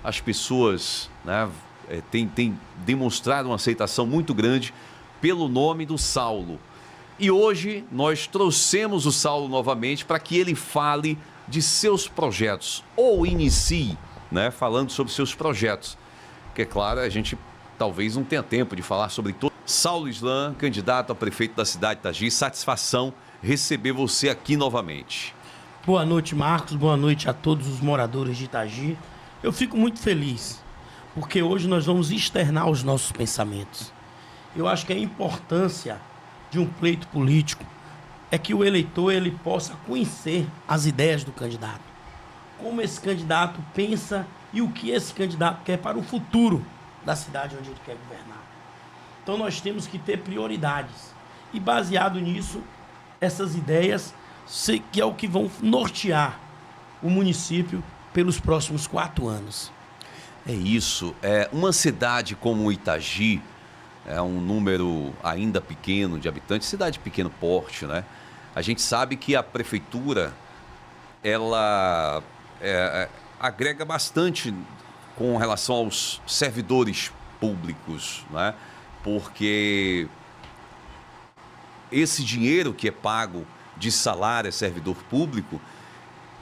As pessoas, né, têm demonstrado uma aceitação muito grande pelo nome do Saulo. E hoje nós trouxemos o Saulo novamente para que ele fale de seus projetos, ou inicie, né, falando sobre seus projetos. Que é claro, a gente talvez não tenha tempo de falar sobre tudo. Saulo Islam, candidato a prefeito da cidade de Itagi, satisfação receber você aqui novamente. Boa noite, Marcos, boa noite a todos os moradores de Itagi. Eu fico muito feliz, porque hoje nós vamos externar os nossos pensamentos. Eu acho que a importância de um pleito político é que o eleitor ele possa conhecer as ideias do candidato, como esse candidato pensa e o que esse candidato quer para o futuro da cidade onde ele quer governar. Então nós temos que ter prioridades e baseado nisso, essas ideias que é o que vão nortear o município pelos próximos 4 anos. É isso. Uma cidade como Itagi, é um número ainda pequeno de habitantes, cidade de pequeno porte, né? A gente sabe que a prefeitura, ela agrega bastante com relação aos servidores públicos, né? Porque esse dinheiro que é pago de salário a servidor público,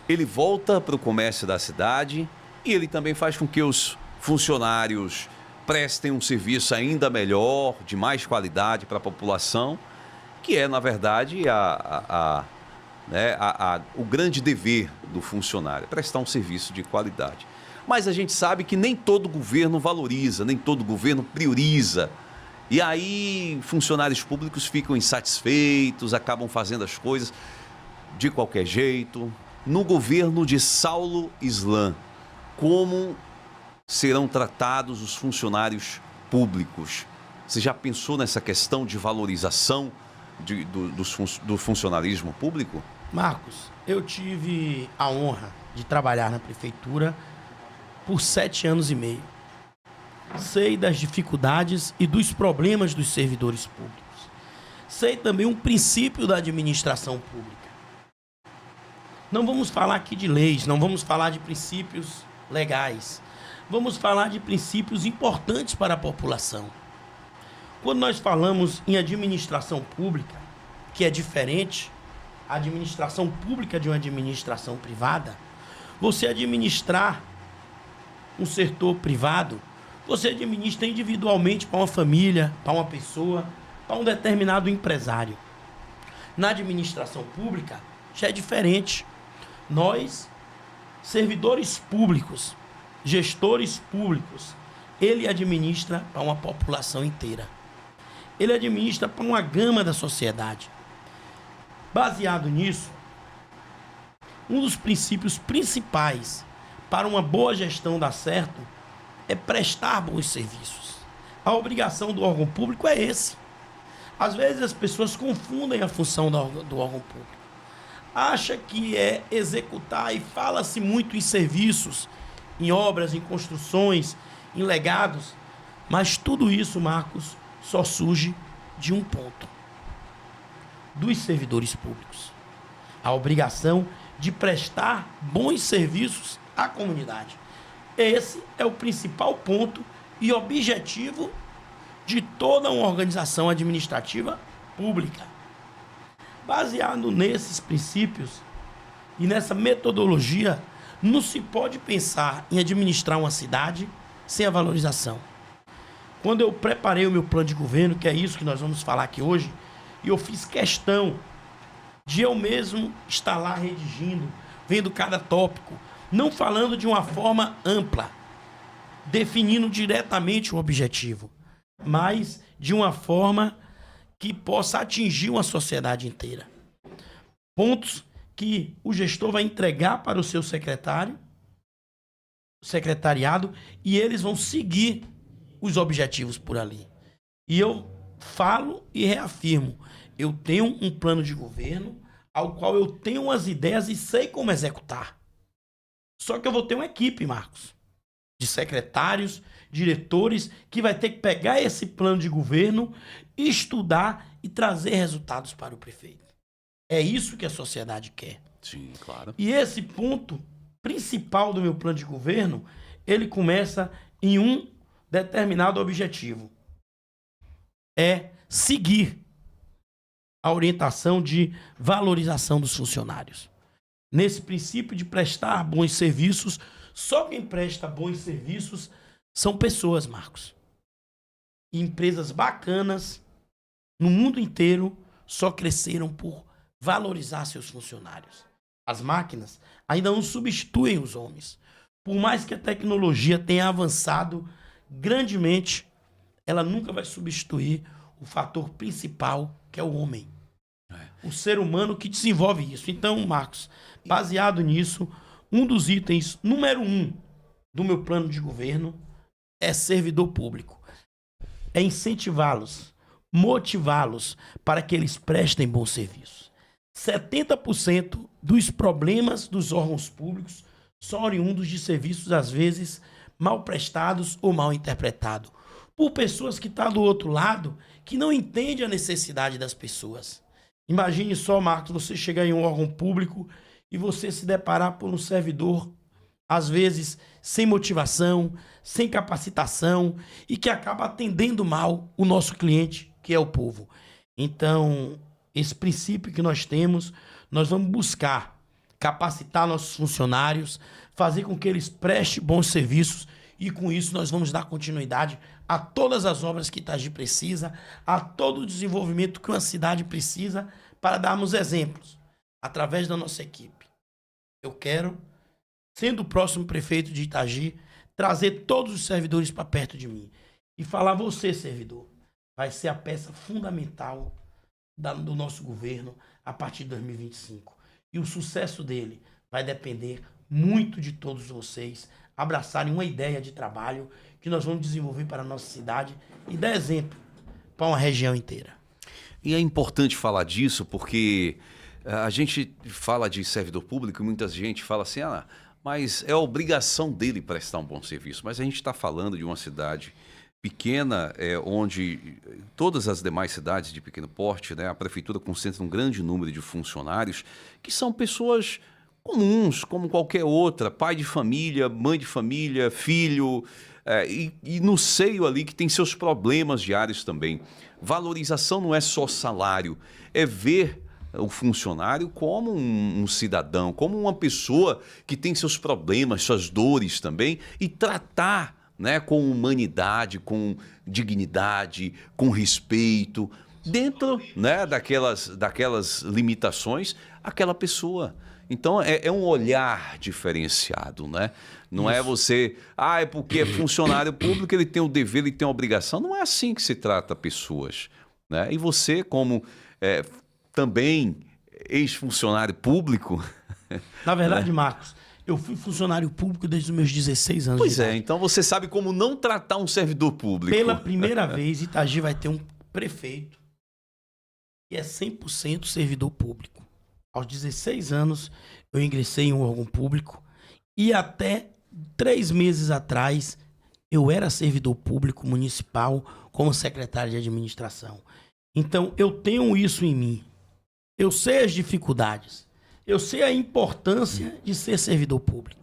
ele volta para o comércio da cidade e ele também faz com que os funcionários prestem um serviço ainda melhor, de mais qualidade para a população, que é, na verdade, o grande dever do funcionário, prestar um serviço de qualidade. Mas a gente sabe que nem todo governo valoriza, nem todo governo prioriza. E aí funcionários públicos ficam insatisfeitos, acabam fazendo as coisas de qualquer jeito. No governo de Saulo Islam, como serão tratados os funcionários públicos? Você já pensou nessa questão de valorização do funcionarismo público? Marcos, eu tive a honra de trabalhar na prefeitura por 7 anos e meio. Sei das dificuldades e dos problemas dos servidores públicos. Sei também um princípio da administração pública. Não vamos falar aqui de leis, não vamos falar de princípios legais. Vamos falar de princípios importantes para a população. Quando nós falamos em administração pública, que é diferente, a administração pública de uma administração privada, você administrar um setor privado, você administra individualmente para uma família, para uma pessoa, para um determinado empresário. Na administração pública, já é diferente. Nós, servidores públicos, gestores públicos, ele administra para uma população inteira. Ele administra para uma gama da sociedade. Baseado nisso, um dos princípios principais para uma boa gestão dar certo é prestar bons serviços. A obrigação do órgão público é esse. Às vezes as pessoas confundem a função do órgão público. Acha que é executar e fala-se muito em serviços, em obras, em construções, em legados, mas tudo isso, Marcos, só surge de um ponto: dos servidores públicos. A obrigação de prestar bons serviços à comunidade. Esse é o principal ponto e objetivo de toda uma organização administrativa pública. Baseado nesses princípios e nessa metodologia, não se pode pensar em administrar uma cidade sem a valorização. Quando eu preparei o meu plano de governo, que é isso que nós vamos falar aqui hoje, e eu fiz questão de eu mesmo estar lá redigindo, vendo cada tópico, não falando de uma forma ampla, definindo diretamente o objetivo, mas de uma forma que possa atingir uma sociedade inteira. Pontos que o gestor vai entregar para o seu secretariado, e eles vão seguir os objetivos por ali. E eu falo e reafirmo, eu tenho um plano de governo ao qual eu tenho as ideias e sei como executar. Só que eu vou ter uma equipe, Marcos, de secretários, diretores, que vai ter que pegar esse plano de governo, estudar e trazer resultados para o prefeito. É isso que a sociedade quer. Sim, claro. E esse ponto principal do meu plano de governo ele começa em um determinado objetivo. É seguir a orientação de valorização dos funcionários. Nesse princípio de prestar bons serviços, só quem presta bons serviços são pessoas, Marcos. E empresas bacanas no mundo inteiro só cresceram por valorizar seus funcionários. As máquinas ainda não substituem os homens. Por mais que a tecnologia tenha avançado grandemente, ela nunca vai substituir o fator principal, que é o homem. O ser humano que desenvolve isso. Então, Marcos, baseado nisso, um dos itens número 1 do meu plano de governo é servidor público. É incentivá-los, motivá-los para que eles prestem bom serviço. 70% dos problemas dos órgãos públicos são oriundos de serviços, às vezes, mal prestados ou mal interpretados, por pessoas que estão do outro lado, que não entendem a necessidade das pessoas. Imagine só, Marcos, você chegar em um órgão público e você se deparar por um servidor, às vezes, sem motivação, sem capacitação e que acaba atendendo mal o nosso cliente, que é o povo. Então, esse princípio que nós temos, nós vamos buscar capacitar nossos funcionários, fazer com que eles prestem bons serviços e com isso nós vamos dar continuidade a todas as obras que Itagi precisa, a todo o desenvolvimento que uma cidade precisa para darmos exemplos através da nossa equipe. Eu quero, sendo o próximo prefeito de Itagi, trazer todos os servidores para perto de mim e falar: você, servidor, vai ser a peça fundamental do nosso governo a partir de 2025. E o sucesso dele vai depender muito de todos vocês abraçarem uma ideia de trabalho que nós vamos desenvolver para a nossa cidade e dar exemplo para uma região inteira. E é importante falar disso porque a gente fala de servidor público e muita gente fala assim, mas é obrigação dele prestar um bom serviço. Mas a gente está falando de uma cidade pequena, onde todas as demais cidades de pequeno porte, né, a prefeitura concentra um grande número de funcionários que são pessoas comuns, como qualquer outra, pai de família, mãe de família, filho, e no seio ali que tem seus problemas diários também. Valorização não é só salário, é ver o funcionário como um cidadão, como uma pessoa que tem seus problemas, suas dores também, e tratar, né, com humanidade, com dignidade, com respeito, dentro, né, daquelas limitações, aquela pessoa. Então é um olhar diferenciado, né? Não é você, é porque é funcionário público, ele tem o dever, ele tem a obrigação. Não é assim que se trata pessoas, né? E você, como também ex-funcionário público... Na verdade, Marcos, eu fui funcionário público desde os meus 16 anos de idade. Pois é, então você sabe como não tratar um servidor público. Pela primeira vez, Itagi vai ter um prefeito que é 100% servidor público. Aos 16 anos, eu ingressei em um órgão público e até 3 meses atrás, eu era servidor público municipal como secretário de administração. Então, eu tenho isso em mim. Eu sei as dificuldades. Eu sei a importância de ser servidor público.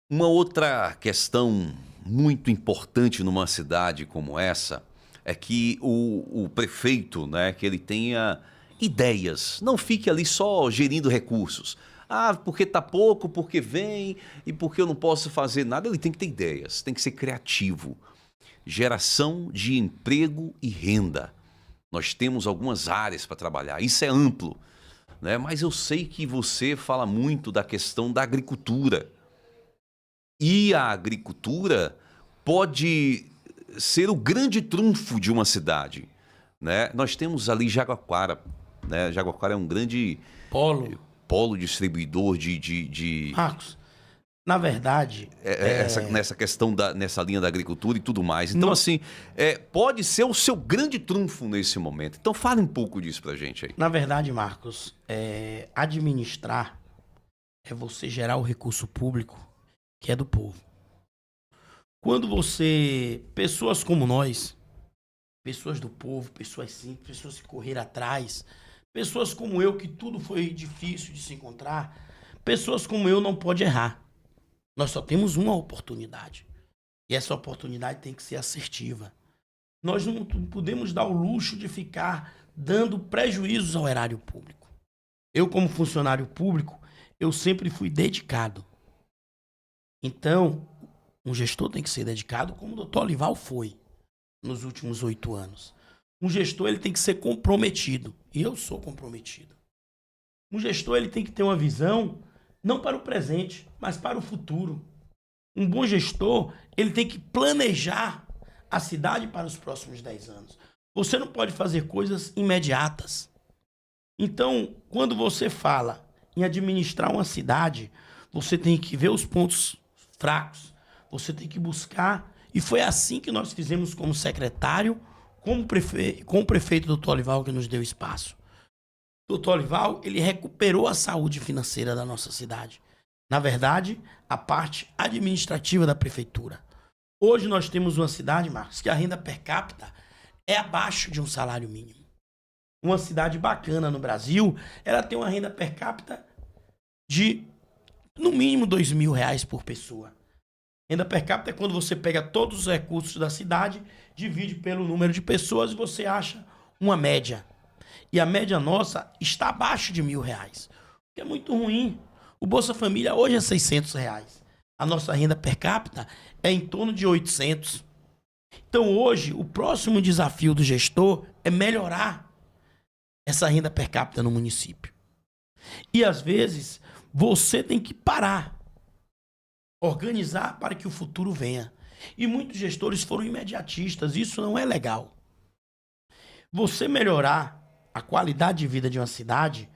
Uma outra questão muito importante numa cidade como essa é que o prefeito, né, que ele tenha ideias, não fique ali só gerindo recursos. Porque tá pouco, porque vem e porque eu não posso fazer nada. Ele tem que ter ideias, tem que ser criativo. Geração de emprego e renda. Nós temos algumas áreas para trabalhar, isso é amplo, né? Mas eu sei que você fala muito da questão da agricultura. E a agricultura pode ser o grande trunfo de uma cidade, né? Nós temos ali Jaguarara, né? Jaguarara é um grande polo distribuidor de... Marcos, na verdade... Nessa questão, nessa linha da agricultura e tudo mais. Então, assim, pode ser o seu grande trunfo nesse momento. Então, fale um pouco disso pra gente aí. Na verdade, Marcos, administrar é você gerar o recurso público que é do povo. Quando pessoas como nós, pessoas do povo, pessoas simples, pessoas que correram atrás, pessoas como eu, que tudo foi difícil de se encontrar, pessoas como eu não podem errar. Nós só temos uma oportunidade. E essa oportunidade tem que ser assertiva. Nós não podemos dar o luxo de ficar dando prejuízos ao erário público. Eu, como funcionário público, eu sempre fui dedicado. Então, um gestor tem que ser dedicado como o doutor Olival foi nos últimos 8 anos. Um gestor ele tem que ser comprometido. E eu sou comprometido. Um gestor ele tem que ter uma visão não para o presente, mas para o futuro. Um bom gestor ele tem que planejar a cidade para os próximos 10 anos. Você não pode fazer coisas imediatas. Então, quando você fala em administrar uma cidade, você tem que ver os pontos fracos, você tem que buscar, e foi assim que nós fizemos como secretário, com o prefeito Dr. Olival, que nos deu espaço. Dr. Olival, ele recuperou a saúde financeira da nossa cidade. Na verdade, a parte administrativa da prefeitura. Hoje nós temos uma cidade, Marcos, que a renda per capita é abaixo de um salário mínimo. Uma cidade bacana no Brasil, ela tem uma renda per capita de, no mínimo, R$2.000 por pessoa. Renda per capita é quando você pega todos os recursos da cidade, divide pelo número de pessoas e você acha uma média. E a média nossa está abaixo de R$1.000, o que é muito ruim. O Bolsa Família hoje é R$600. A nossa renda per capita é em torno de 800. Então hoje, o próximo desafio do gestor é melhorar essa renda per capita no município. E às vezes, você tem que parar, organizar para que o futuro venha. E muitos gestores foram imediatistas, isso não é legal. Você melhorar a qualidade de vida de uma cidade,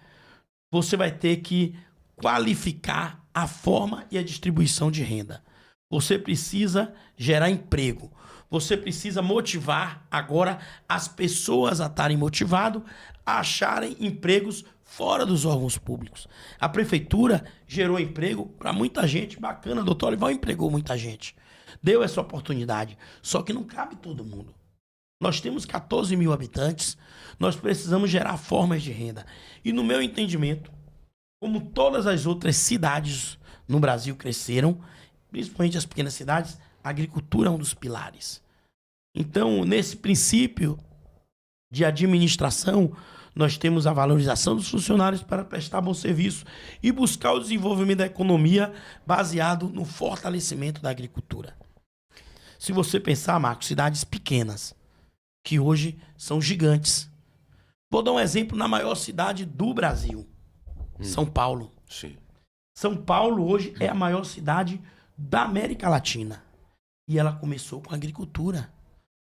você vai ter que qualificar a forma e a distribuição de renda. Você precisa gerar emprego. Você precisa motivar agora as pessoas a estarem motivadas a acharem empregos fora dos órgãos públicos. A prefeitura gerou emprego para muita gente bacana. Doutor Olival empregou muita gente. Deu essa oportunidade. Só que não cabe todo mundo. Nós temos 14 mil habitantes. Nós precisamos gerar formas de renda. E no meu entendimento, como todas as outras cidades no Brasil cresceram, principalmente as pequenas cidades, a agricultura é um dos pilares. Então, nesse princípio de administração, nós temos a valorização dos funcionários para prestar bom serviço e buscar o desenvolvimento da economia baseado no fortalecimento da agricultura. Se você pensar, Marcos, cidades pequenas, que hoje são gigantes. Vou dar um exemplo na maior cidade do Brasil, São Paulo. Sim. São Paulo hoje é a maior cidade da América Latina. E ela começou com a agricultura.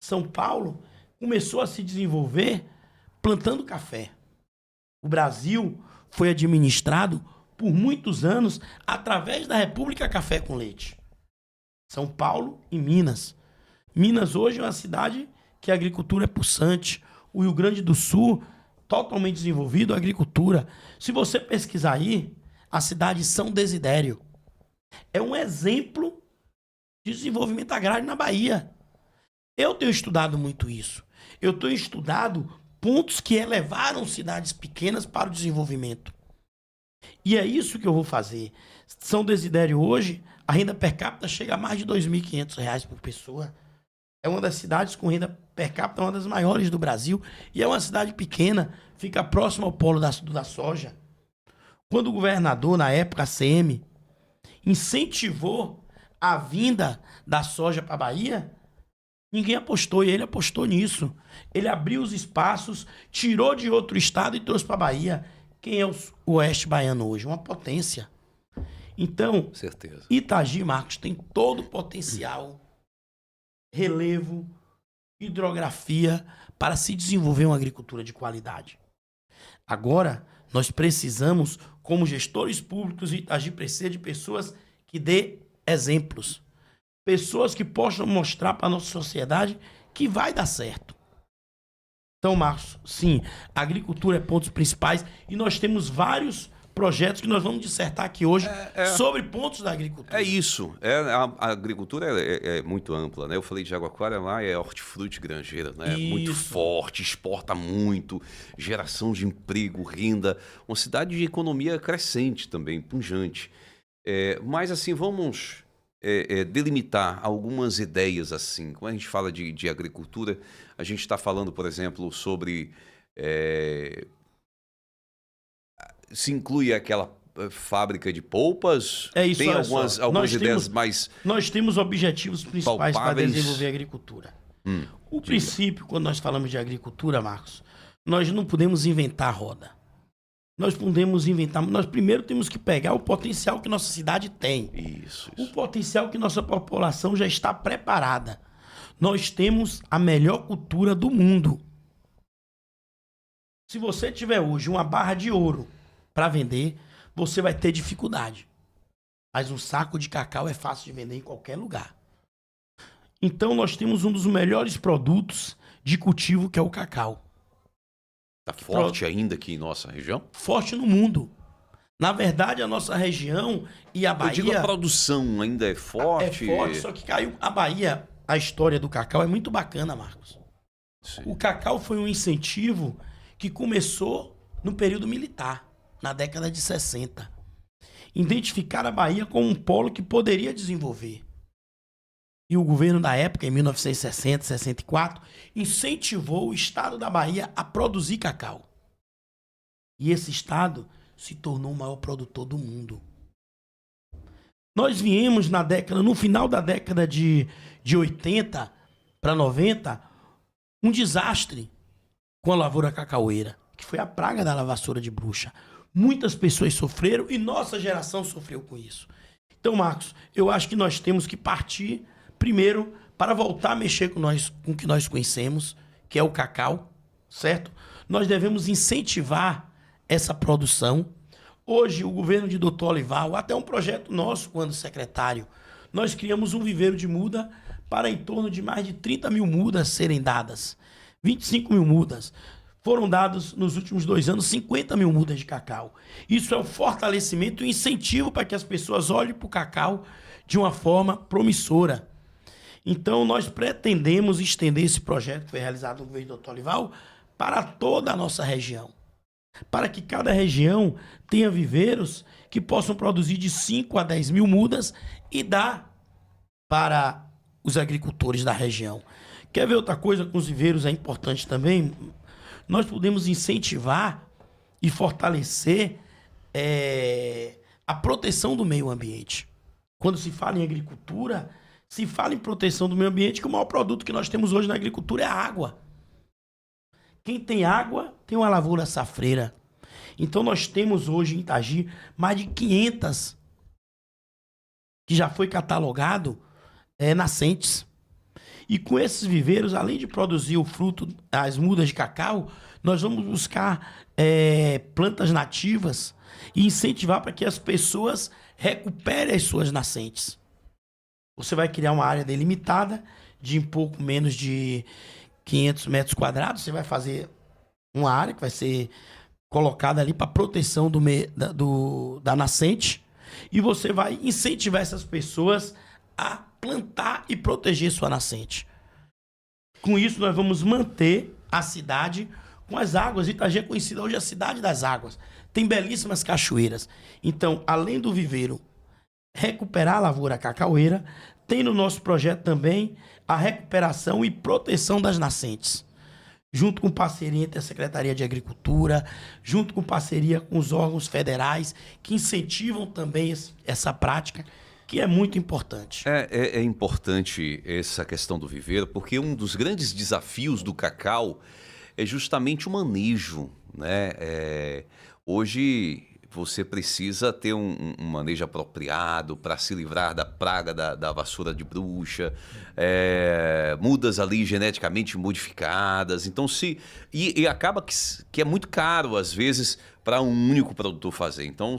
São Paulo começou a se desenvolver plantando café. O Brasil foi administrado por muitos anos através da República Café com Leite. São Paulo e Minas. Minas hoje é uma cidade que a agricultura é pulsante. O Rio Grande do Sul, totalmente desenvolvido, a agricultura. Se você pesquisar aí, a cidade de São Desidério é um exemplo de desenvolvimento agrário na Bahia. Eu tenho estudado muito isso. Eu tenho estudado pontos que elevaram cidades pequenas para o desenvolvimento. E é isso que eu vou fazer. São Desidério hoje, a renda per capita chega a mais de R$2.500 por pessoa. É uma das cidades com renda per capita, uma das maiores do Brasil. E é uma cidade pequena, fica próximo ao polo da soja. Quando o governador, na época, ACM, incentivou a vinda da soja para a Bahia, ninguém apostou, e ele apostou nisso. Ele abriu os espaços, tirou de outro estado e trouxe para a Bahia. Quem é o oeste baiano hoje? Uma potência. Então, certeza. Itagi, Marcos, tem todo o potencial, relevo, hidrografia para se desenvolver uma agricultura de qualidade. Agora, nós precisamos, como gestores públicos, Itagi precisa de pessoas que dê exemplos. Pessoas que possam mostrar para a nossa sociedade que vai dar certo. Então, Marcos, sim, a agricultura é pontos principais e nós temos vários projetos que nós vamos dissertar aqui hoje sobre pontos da agricultura. É isso. A agricultura é muito ampla, né? Eu falei de Jaguaquara, lá é hortifruti granjeira, né? Isso. Muito forte, exporta muito, geração de emprego, renda. Uma cidade de economia crescente também, pujante. Mas assim, vamos delimitar algumas ideias assim. Quando a gente fala de agricultura, a gente está falando, por exemplo, sobre... se inclui aquela fábrica de polpas? É isso, Tem olha algumas, só. algumas ideias mais Nós temos objetivos principais para palpáveis? desenvolver a agricultura. O Diga. princípio, quando nós falamos de agricultura, Marcos, nós não podemos inventar a roda. Nós podemos inventar... Nós primeiro temos que pegar o potencial que nossa cidade tem. Isso. O potencial que nossa população já está preparada. Nós temos a melhor cultura do mundo. Se você tiver hoje uma barra de ouro para vender, você vai ter dificuldade. Mas um saco de cacau é fácil de vender em qualquer lugar. Então nós temos um dos melhores produtos de cultivo, que é o cacau. Está forte ainda aqui em nossa região? Forte no mundo. Na verdade, a nossa região e a Bahia... Eu digo, a produção ainda é forte? É forte, só que caiu. A Bahia, a história do cacau é muito bacana, Marcos. Sim. O cacau foi um incentivo que começou no período militar, na década de 60. Identificar a Bahia como um polo que poderia desenvolver. E o governo da época, em 1960, 64, incentivou o estado da Bahia a produzir cacau. E esse estado se tornou o maior produtor do mundo. Nós viemos no final da década de 80 para 90, um desastre com a lavoura cacaueira, que foi a praga da lavassoura de bruxa. Muitas pessoas sofreram e nossa geração sofreu com isso. Então, Marcos, eu acho que nós temos que partir primeiro para voltar a mexer com o que nós conhecemos, que é o cacau, certo? Nós devemos incentivar essa produção. Hoje, o governo de Dr. Olival, até um projeto nosso, quando secretário, nós criamos um viveiro de muda para em torno de mais de 30 mil mudas serem dadas. 25 mil mudas. Foram dados, nos últimos 2 anos, 50 mil mudas de cacau. Isso é um fortalecimento e incentivo para que as pessoas olhem para o cacau de uma forma promissora. Então, nós pretendemos estender esse projeto que foi realizado no governo do Dr. Olival para toda a nossa região. Para que cada região tenha viveiros que possam produzir de 5 a 10 mil mudas e dar para os agricultores da região. Quer ver outra coisa com os viveiros é importante também? Nós podemos incentivar e fortalecer a proteção do meio ambiente. Quando se fala em agricultura, se fala em proteção do meio ambiente, que o maior produto que nós temos hoje na agricultura é a água. Quem tem água tem uma lavoura safreira. Então nós temos hoje em Itagi mais de 500 que já foi catalogado nascentes. E com esses viveiros, além de produzir o fruto, as mudas de cacau, nós vamos buscar plantas nativas e incentivar para que as pessoas recuperem as suas nascentes. Você vai criar uma área delimitada de um pouco menos de 500 metros quadrados. Você vai fazer uma área que vai ser colocada ali para proteção da nascente. E você vai incentivar essas pessoas a plantar e proteger sua nascente. Com isso, nós vamos manter a cidade com as águas. Itagi é conhecida hoje a cidade das águas. Tem belíssimas cachoeiras. Então, além do viveiro recuperar a lavoura cacaueira, tem no nosso projeto também a recuperação e proteção das nascentes. Junto com parceria entre a Secretaria de Agricultura, junto com parceria com os órgãos federais, que incentivam também essa prática, que é muito importante. É importante essa questão do viveiro, porque um dos grandes desafios do cacau é justamente o manejo, né? Hoje você precisa ter um manejo apropriado para se livrar da praga da vassoura de bruxa, mudas ali geneticamente modificadas. Então, e acaba que é muito caro, às vezes, para um único produtor fazer. Então,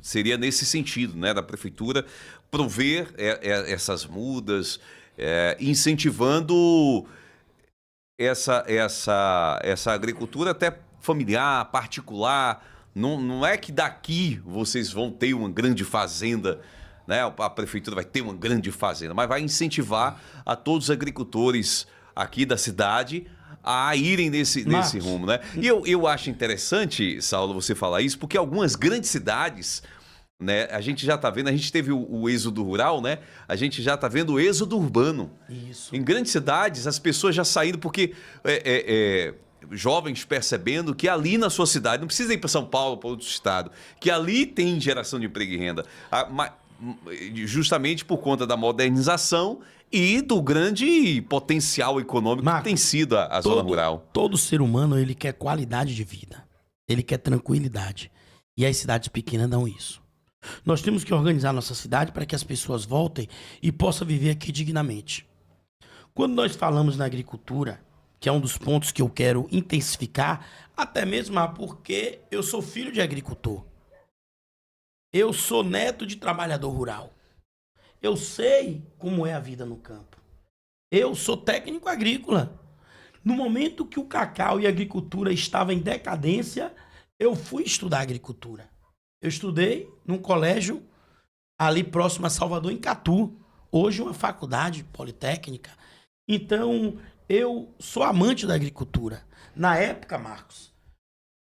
seria nesse sentido, né, da prefeitura prover essas mudas, incentivando essa agricultura até familiar, particular. Não é que daqui vocês vão ter uma grande fazenda, né? A prefeitura vai ter uma grande fazenda, mas vai incentivar a todos os agricultores aqui da cidade a irem nesse rumo, né? E eu acho interessante, Saulo, você falar isso, porque algumas grandes cidades né? A gente já está vendo, a gente teve o êxodo rural, né? A gente já está vendo o êxodo urbano. Isso. Em grandes cidades, as pessoas já saíram porque jovens percebendo que ali na sua cidade, não precisa ir para São Paulo, para outro estado, que ali tem geração de emprego e renda. Justamente por conta da modernização e do grande potencial econômico que tem sido a zona rural. Todo ser humano, ele quer qualidade de vida. Ele quer tranquilidade. E as cidades pequenas dão isso. Nós temos que organizar nossa cidade para que as pessoas voltem e possam viver aqui dignamente. Quando nós falamos na agricultura, que é um dos pontos que eu quero intensificar, até mesmo porque eu sou filho de agricultor. Eu sou neto de trabalhador rural. Eu sei como é a vida no campo. Eu sou técnico agrícola. No momento que o cacau e a agricultura estavam em decadência, eu fui estudar agricultura. Eu estudei num colégio ali próximo a Salvador, em Catu. Hoje uma faculdade politécnica. Então, eu sou amante da agricultura. Na época, Marcos,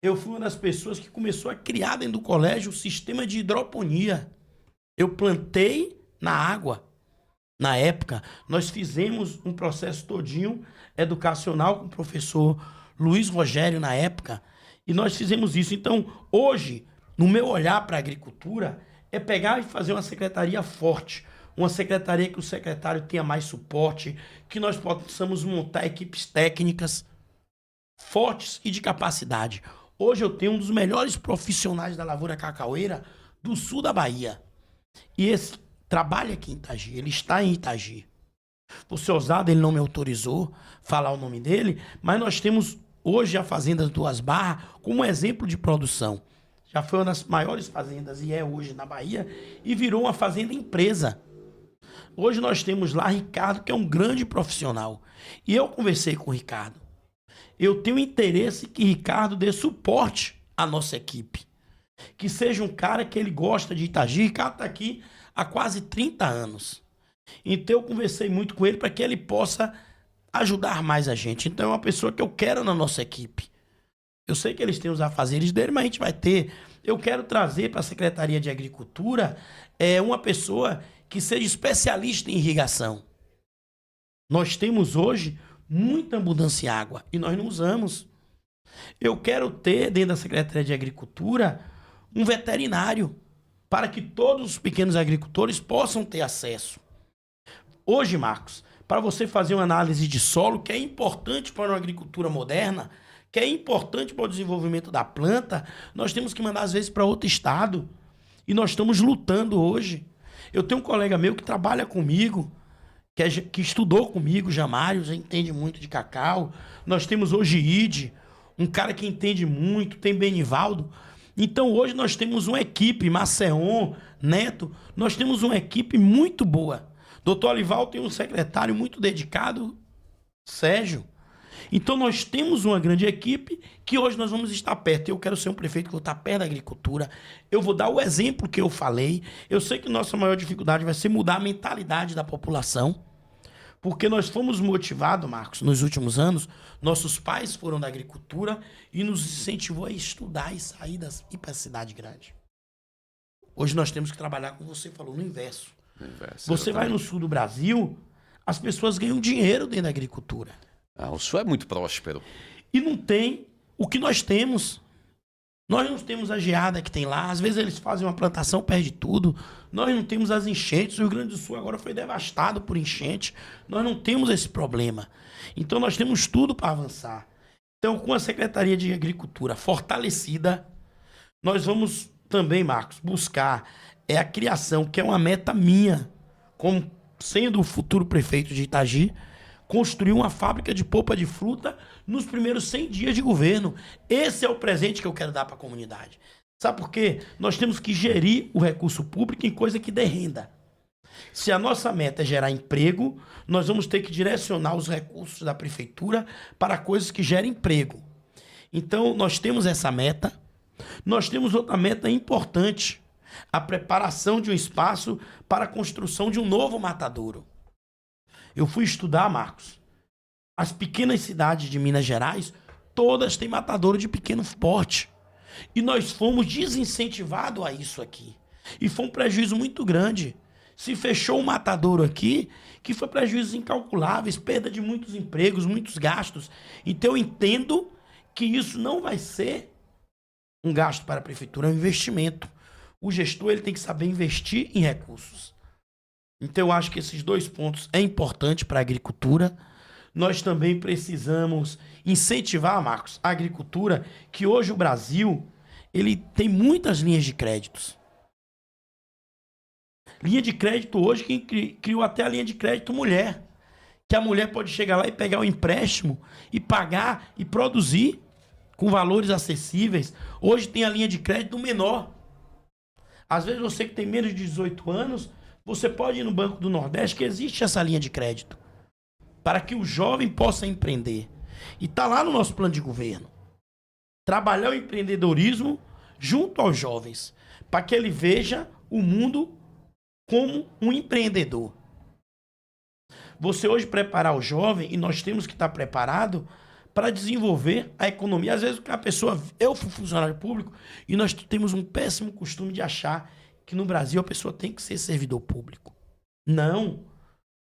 eu fui uma das pessoas que começou a criar dentro do colégio o sistema de hidroponia. Eu plantei na água. Na época, nós fizemos um processo todinho educacional com o professor Luiz Rogério na época. E nós fizemos isso. Então, hoje, no meu olhar para a agricultura, é pegar e fazer uma secretaria forte. Uma secretaria que o secretário tenha mais suporte, que nós possamos montar equipes técnicas fortes e de capacidade. Hoje eu tenho um dos melhores profissionais da lavoura cacaueira do sul da Bahia. E esse trabalha aqui em Itagi, ele está em Itagi. Por ser ousado, ele não me autorizou falar o nome dele, mas nós temos hoje a Fazenda Duas Barras como exemplo de produção. Já foi uma das maiores fazendas e é hoje na Bahia e virou uma fazenda empresa. Hoje nós temos lá Ricardo, que é um grande profissional. E eu conversei com o Ricardo. Eu tenho interesse que Ricardo dê suporte à nossa equipe. Que seja um cara que ele gosta de Itagi. Ricardo está aqui há quase 30 anos. Então eu conversei muito com ele para que ele possa ajudar mais a gente. Então é uma pessoa que eu quero na nossa equipe. Eu sei que eles têm os afazeres dele, mas a gente vai ter. Eu quero trazer para a Secretaria de Agricultura uma pessoa que seja especialista em irrigação. Nós temos hoje muita abundância de água e nós não usamos. Eu quero ter dentro da Secretaria de Agricultura um veterinário para que todos os pequenos agricultores possam ter acesso. Hoje, Marcos, para você fazer uma análise de solo, que é importante para uma agricultura moderna, que é importante para o desenvolvimento da planta, nós temos que mandar às vezes para outro estado. E nós estamos lutando hoje. Eu tenho um colega meu que trabalha comigo, que estudou comigo, Jamário, já entende muito de cacau. Nós temos hoje Ide, um cara que entende muito, tem Benivaldo. Então hoje nós temos uma equipe, Maceon, Neto, nós temos uma equipe muito boa. Doutor Olival tem um secretário muito dedicado, Sérgio. Então nós temos uma grande equipe que hoje nós vamos estar perto. Eu quero ser um prefeito que vou estar perto da agricultura. Eu vou dar o exemplo que eu falei. Eu sei que nossa maior dificuldade vai ser mudar a mentalidade da população. Porque nós fomos motivados, Marcos, nos últimos anos. Nossos pais foram da agricultura e nos incentivou a estudar e sair ir para a cidade grande. Hoje nós temos que trabalhar, como você falou, no inverso. Você vai no sul do Brasil, as pessoas ganham dinheiro dentro da agricultura. O sul é muito próspero. E não tem o que nós temos. Nós não temos a geada que tem lá. Às vezes eles fazem uma plantação, perde tudo. Nós não temos as enchentes. O Rio Grande do Sul agora foi devastado por enchente. Nós não temos esse problema. Então nós temos tudo para avançar. Então, com a Secretaria de Agricultura fortalecida, nós vamos também, Marcos, buscar a criação, que é uma meta minha, como sendo o futuro prefeito de Itagi, construir uma fábrica de polpa de fruta nos primeiros 100 dias de governo. Esse é o presente que eu quero dar para a comunidade. Sabe por quê? Nós temos que gerir o recurso público em coisa que dê renda. Se a nossa meta é gerar emprego, nós vamos ter que direcionar os recursos da prefeitura para coisas que gerem emprego. Então, nós temos essa meta. Nós temos outra meta importante, a preparação de um espaço para a construção de um novo matadouro. Eu fui estudar, Marcos, as pequenas cidades de Minas Gerais, todas têm matadouro de pequeno porte. E nós fomos desincentivados a isso aqui. E foi um prejuízo muito grande. Se fechou um matadouro aqui, que foi prejuízos incalculáveis, perda de muitos empregos, muitos gastos. Então eu entendo que isso não vai ser um gasto para a prefeitura, é um investimento. O gestor ele tem que saber investir em recursos. Então eu acho que esses 2 pontos é importante para a agricultura. Nós também precisamos incentivar, Marcos, a agricultura, que hoje o Brasil ele tem muitas linhas de créditos. Linha de crédito hoje, quem criou até a linha de crédito mulher. Que a mulher pode chegar lá e pegar o empréstimo e pagar e produzir com valores acessíveis. Hoje tem a linha de crédito menor. Às vezes você que tem menos de 18 anos, você pode ir no Banco do Nordeste, que existe essa linha de crédito. Para que o jovem possa empreender. E está lá no nosso plano de governo. Trabalhar o empreendedorismo junto aos jovens. Para que ele veja o mundo como um empreendedor. Você hoje preparar o jovem, e nós temos que estar preparado para desenvolver a economia. Às vezes a pessoa, eu fui funcionário público, e nós temos um péssimo costume de achar que no Brasil a pessoa tem que ser servidor público. Não.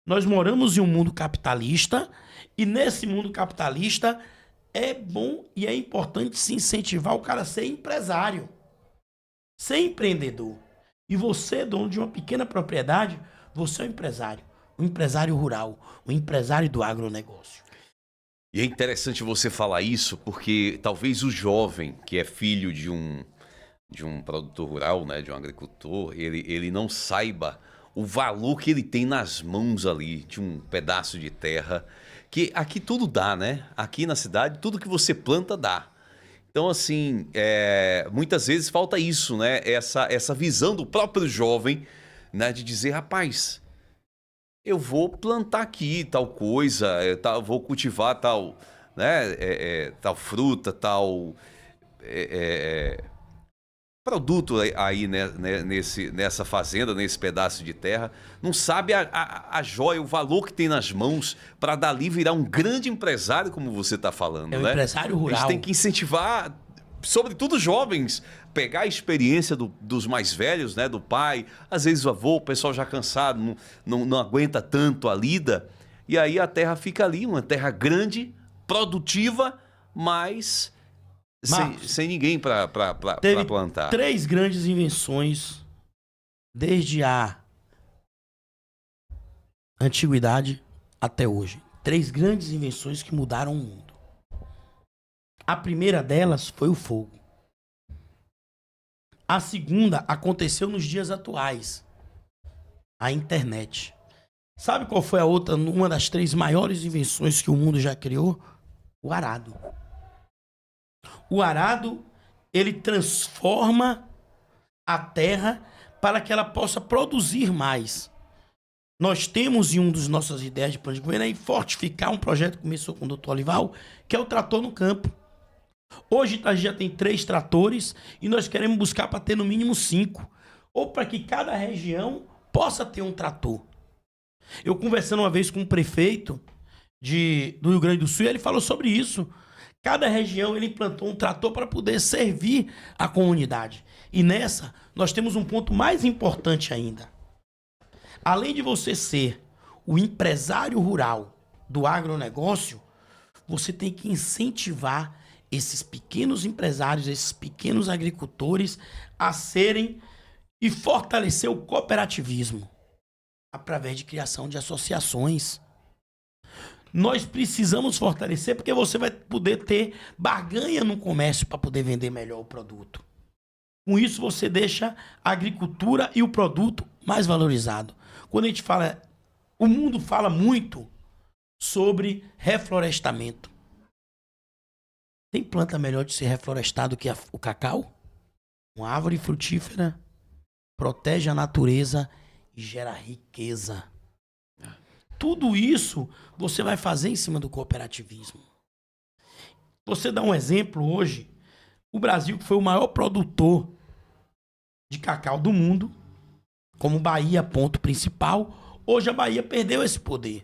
Nós moramos em um mundo capitalista, e nesse mundo capitalista é bom e é importante se incentivar o cara a ser empresário, ser empreendedor. E você, dono de uma pequena propriedade, você é um empresário rural, um empresário do agronegócio. E é interessante você falar isso, porque talvez o jovem que é filho de um produtor rural, né, de um agricultor, ele não saiba o valor que ele tem nas mãos ali, de um pedaço de terra, que aqui tudo dá, né? Aqui na cidade, tudo que você planta dá. Então, assim, muitas vezes falta isso, né? Essa visão do próprio jovem, né? De dizer, rapaz, eu vou plantar aqui tal coisa, vou cultivar tal, né? Tal fruta, tal produto aí, né? Nessa fazenda, nesse pedaço de terra. Não sabe a joia, o valor que tem nas mãos para dali virar um grande empresário, como você está falando, É um né? empresário rural. A gente tem que incentivar, sobretudo jovens, pegar a experiência dos mais velhos, né? Do pai, às vezes o avô, o pessoal já cansado, não aguenta tanto a lida. E aí a terra fica ali, uma terra grande, produtiva, mas sem ninguém para plantar. 3 grandes invenções desde a antiguidade até hoje. 3 grandes invenções que mudaram o mundo. A primeira delas foi o fogo. A segunda aconteceu nos dias atuais. A internet. Sabe qual foi a outra, uma das 3 maiores invenções que o mundo já criou? O arado. O arado, ele transforma a terra para que ela possa produzir mais. Nós temos em uma das nossas ideias de plano de governo aí fortificar um projeto que começou com o Dr. Olival, que é o trator no campo. Hoje a gente já tem 3 tratores e nós queremos buscar para ter no mínimo 5. Ou para que cada região possa ter um trator. Eu conversando uma vez com um prefeito do Rio Grande do Sul, ele falou sobre isso. Cada região ele implantou um trator para poder servir a comunidade. E nessa, nós temos um ponto mais importante ainda. Além de você ser o empresário rural do agronegócio, você tem que incentivar esses pequenos empresários, esses pequenos agricultores a serem e fortalecer o cooperativismo através de criação de associações. Nós precisamos fortalecer porque você vai poder ter barganha no comércio para poder vender melhor o produto. Com isso você deixa a agricultura e o produto mais valorizado. Quando a gente fala, o mundo fala muito sobre reflorestamento. Tem planta melhor de ser reflorestado que o cacau? Uma árvore frutífera protege a natureza e gera riqueza. Tudo isso você vai fazer em cima do cooperativismo. Você dá um exemplo hoje. O Brasil, que foi o maior produtor de cacau do mundo, como Bahia, ponto principal, hoje a Bahia perdeu esse poder.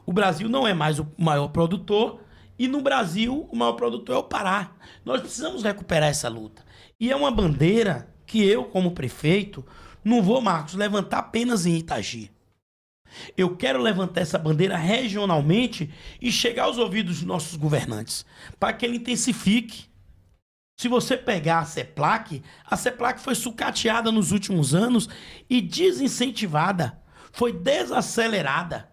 O Brasil não é mais o maior produtor e no Brasil o maior produtor é o Pará. Nós precisamos recuperar essa luta. E é uma bandeira que eu, como prefeito, não vou, Marcos, levantar apenas em Itagi. Eu quero levantar essa bandeira regionalmente e chegar aos ouvidos dos nossos governantes, para que ele intensifique. Se você pegar a CEPLAC foi sucateada nos últimos anos e desincentivada, foi desacelerada.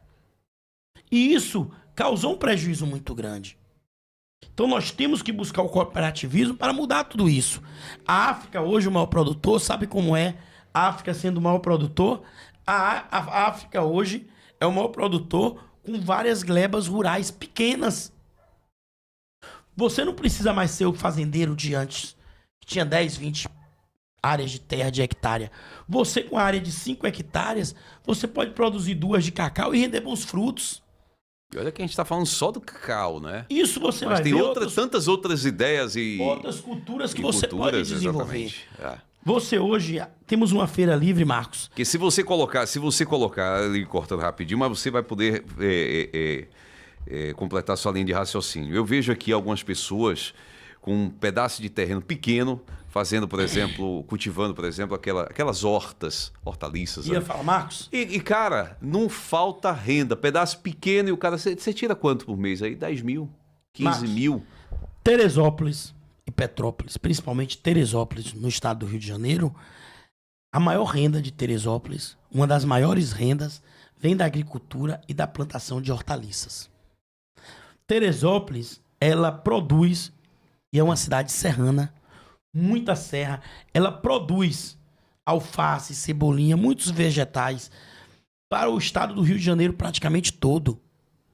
E isso causou um prejuízo muito grande. Então nós temos que buscar o cooperativismo para mudar tudo isso. A África hoje, o maior produtor, sabe como é a África sendo o maior produtor? A África hoje é o maior produtor com várias glebas rurais pequenas. Você não precisa mais ser o fazendeiro de antes, que tinha 10, 20 áreas de terra de hectare. Você, com a área de 5 hectares, você pode produzir 2 de cacau e render bons frutos. E olha que a gente está falando só do cacau, né? Isso você Mas vai tem ver tantas outras ideias e outras culturas que você culturas, pode desenvolver. exatamente. É. Você hoje, temos uma feira livre, Marcos. Porque se você colocar, ali cortando rapidinho, mas você vai poder completar sua linha de raciocínio. Eu vejo aqui algumas pessoas com um pedaço de terreno pequeno, fazendo, por exemplo, cultivando, por exemplo, aquelas hortaliças. Ia Né? falar, Marcos? Cara, não falta renda. Pedaço pequeno e o cara... Você tira quanto por mês aí? 10 mil? 15 Marcos, mil? Teresópolis e Petrópolis, principalmente Teresópolis, no estado do Rio de Janeiro, a maior renda de Teresópolis, uma das maiores rendas, vem da agricultura e da plantação de hortaliças. Teresópolis, ela produz, e é uma cidade serrana, muita serra, ela produz alface, cebolinha, muitos vegetais para o estado do Rio de Janeiro praticamente todo.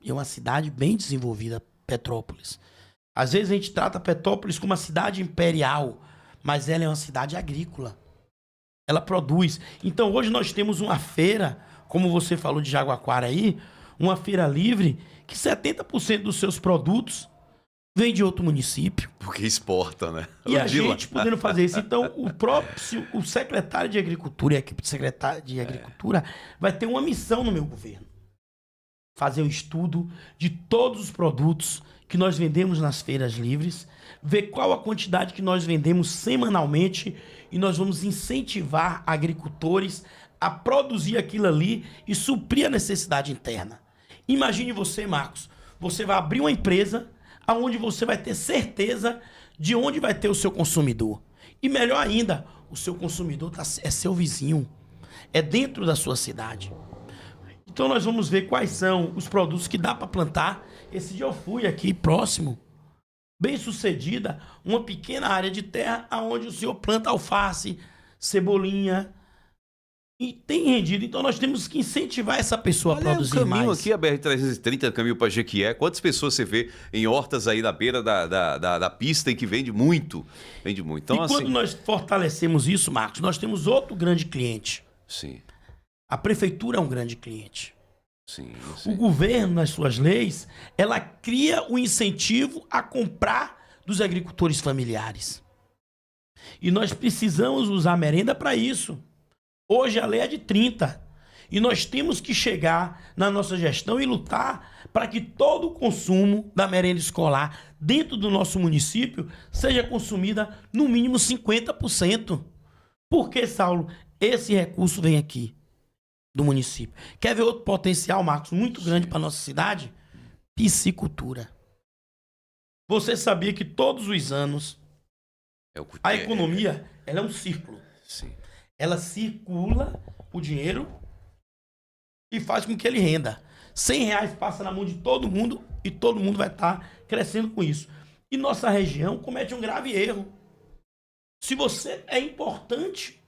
E é uma cidade bem desenvolvida, Petrópolis. Às vezes a gente trata Petrópolis como uma cidade imperial, mas ela é uma cidade agrícola. Ela produz. Então hoje nós temos uma feira, como você falou de Jaguaquara aí, uma feira livre, que 70% dos seus produtos vem de outro município. Porque exporta, né? E a gente podendo fazer isso. Então, o secretário de Agricultura e a equipe de secretário de Agricultura vai ter uma missão no meu governo. Fazer um estudo de todos os produtos que nós vendemos nas feiras livres, ver qual a quantidade que nós vendemos semanalmente e nós vamos incentivar agricultores a produzir aquilo ali e suprir a necessidade interna. Imagine você, Marcos, você vai abrir uma empresa onde você vai ter certeza de onde vai ter o seu consumidor. E melhor ainda, o seu consumidor é seu vizinho, é dentro da sua cidade. Então nós vamos ver quais são os produtos que dá para plantar. Esse dia eu fui aqui próximo, bem sucedida, uma pequena área de terra onde o senhor planta alface, cebolinha, e tem rendido. Então nós temos que incentivar essa pessoa a produzir mais. O caminho aqui, a BR-330, caminho para Jequié. Quantas pessoas você vê em hortas aí na beira da pista e que vende muito? Vende muito. Então, e quando nós fortalecemos isso, Marcos, nós temos outro grande cliente. Sim. A prefeitura é um grande cliente. Sim. O governo, nas suas leis, ela cria o incentivo a comprar dos agricultores familiares. E nós precisamos usar a merenda para isso. Hoje a lei é de 30. E nós temos que chegar na nossa gestão e lutar para que todo o consumo da merenda escolar dentro do nosso município seja consumida no mínimo 50%. Por que, Saulo, esse recurso vem aqui do município? Quer ver outro potencial, Marcos, muito grande para nossa cidade? Piscicultura. Você sabia que todos os anos a economia ela é um círculo. Sim. Ela circula o dinheiro e faz com que ele renda. R$100 passa na mão de todo mundo e todo mundo vai estar crescendo com isso. E nossa região comete um grave erro. Se você é importante,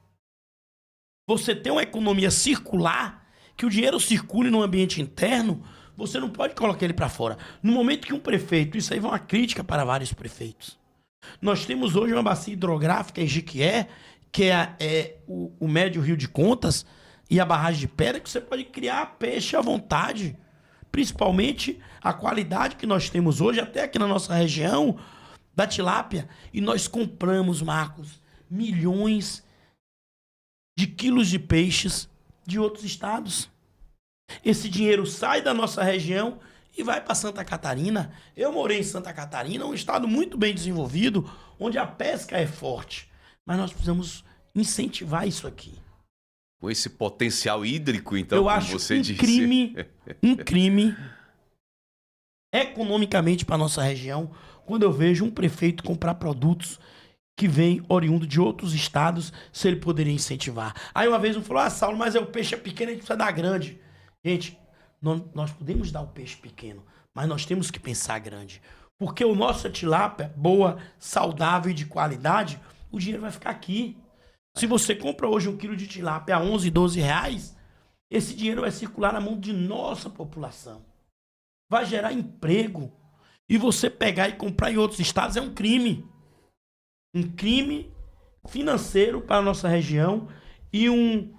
você ter uma economia circular, que o dinheiro circule no ambiente interno, você não pode colocar ele para fora. No momento que um prefeito, isso aí vai uma crítica para vários prefeitos. Nós temos hoje uma bacia hidrográfica em Jequié, que é o Médio Rio de Contas e a barragem de pedra, que você pode criar peixe à vontade. Principalmente a qualidade que nós temos hoje, até aqui na nossa região, da tilápia. E nós compramos, Marcos, milhões de quilos de peixes de outros estados. Esse dinheiro sai da nossa região e vai para Santa Catarina. Eu morei em Santa Catarina, um estado muito bem desenvolvido, onde a pesca é forte. Mas nós precisamos incentivar isso aqui. Com esse potencial hídrico, então, Eu como acho você disse. um crime economicamente para nossa região quando eu vejo um prefeito comprar produtos que vêm oriundo de outros estados, se ele poderia incentivar. Aí uma vez um falou, Saulo, mas o peixe é pequeno, a gente precisa dar grande. Gente, nós podemos dar o peixe pequeno, mas nós temos que pensar grande. Porque o nosso tilápia, boa, saudável e de qualidade, o dinheiro vai ficar aqui. Se você compra hoje 1 quilo de tilápia a 11, 12 reais, esse dinheiro vai circular na mão de nossa população. Vai gerar emprego. E você pegar e comprar em outros estados é um crime. Um crime financeiro para a nossa região e um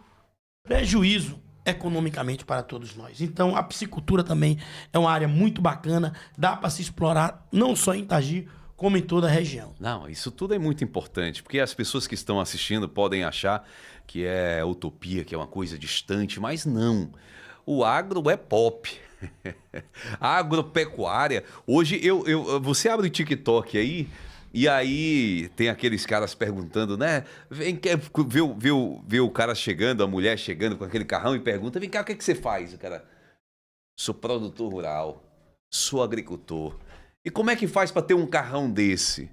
prejuízo economicamente para todos nós. Então, a piscicultura também é uma área muito bacana, dá para se explorar não só em Itagi, como em toda a região. Não, isso tudo é muito importante, porque as pessoas que estão assistindo podem achar que é utopia, que é uma coisa distante, mas não. O agro é pop. A agropecuária. Hoje, você abre o TikTok aí, e aí tem aqueles caras perguntando, né? Vem cá, vê o cara chegando, a mulher chegando com aquele carrão e pergunta, vem cá, o que você faz? O cara, sou produtor rural, sou agricultor. E como é que faz para ter um carrão desse?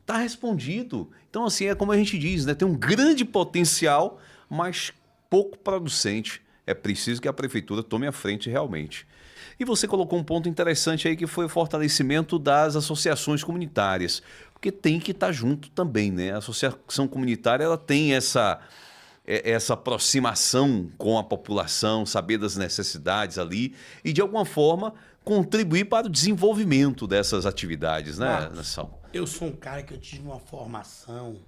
Tá respondido. Então, assim, é como a gente diz, né? Tem um grande potencial, mas pouco producente. É preciso que a prefeitura tome a frente realmente. E você colocou um ponto interessante aí, que foi o fortalecimento das associações comunitárias. Porque tem que estar junto também, né? A associação comunitária, ela tem essa aproximação com a população, saber das necessidades ali e, de alguma forma, contribuir para o desenvolvimento dessas atividades, né, Nação? Eu sou um cara que eu tive uma formação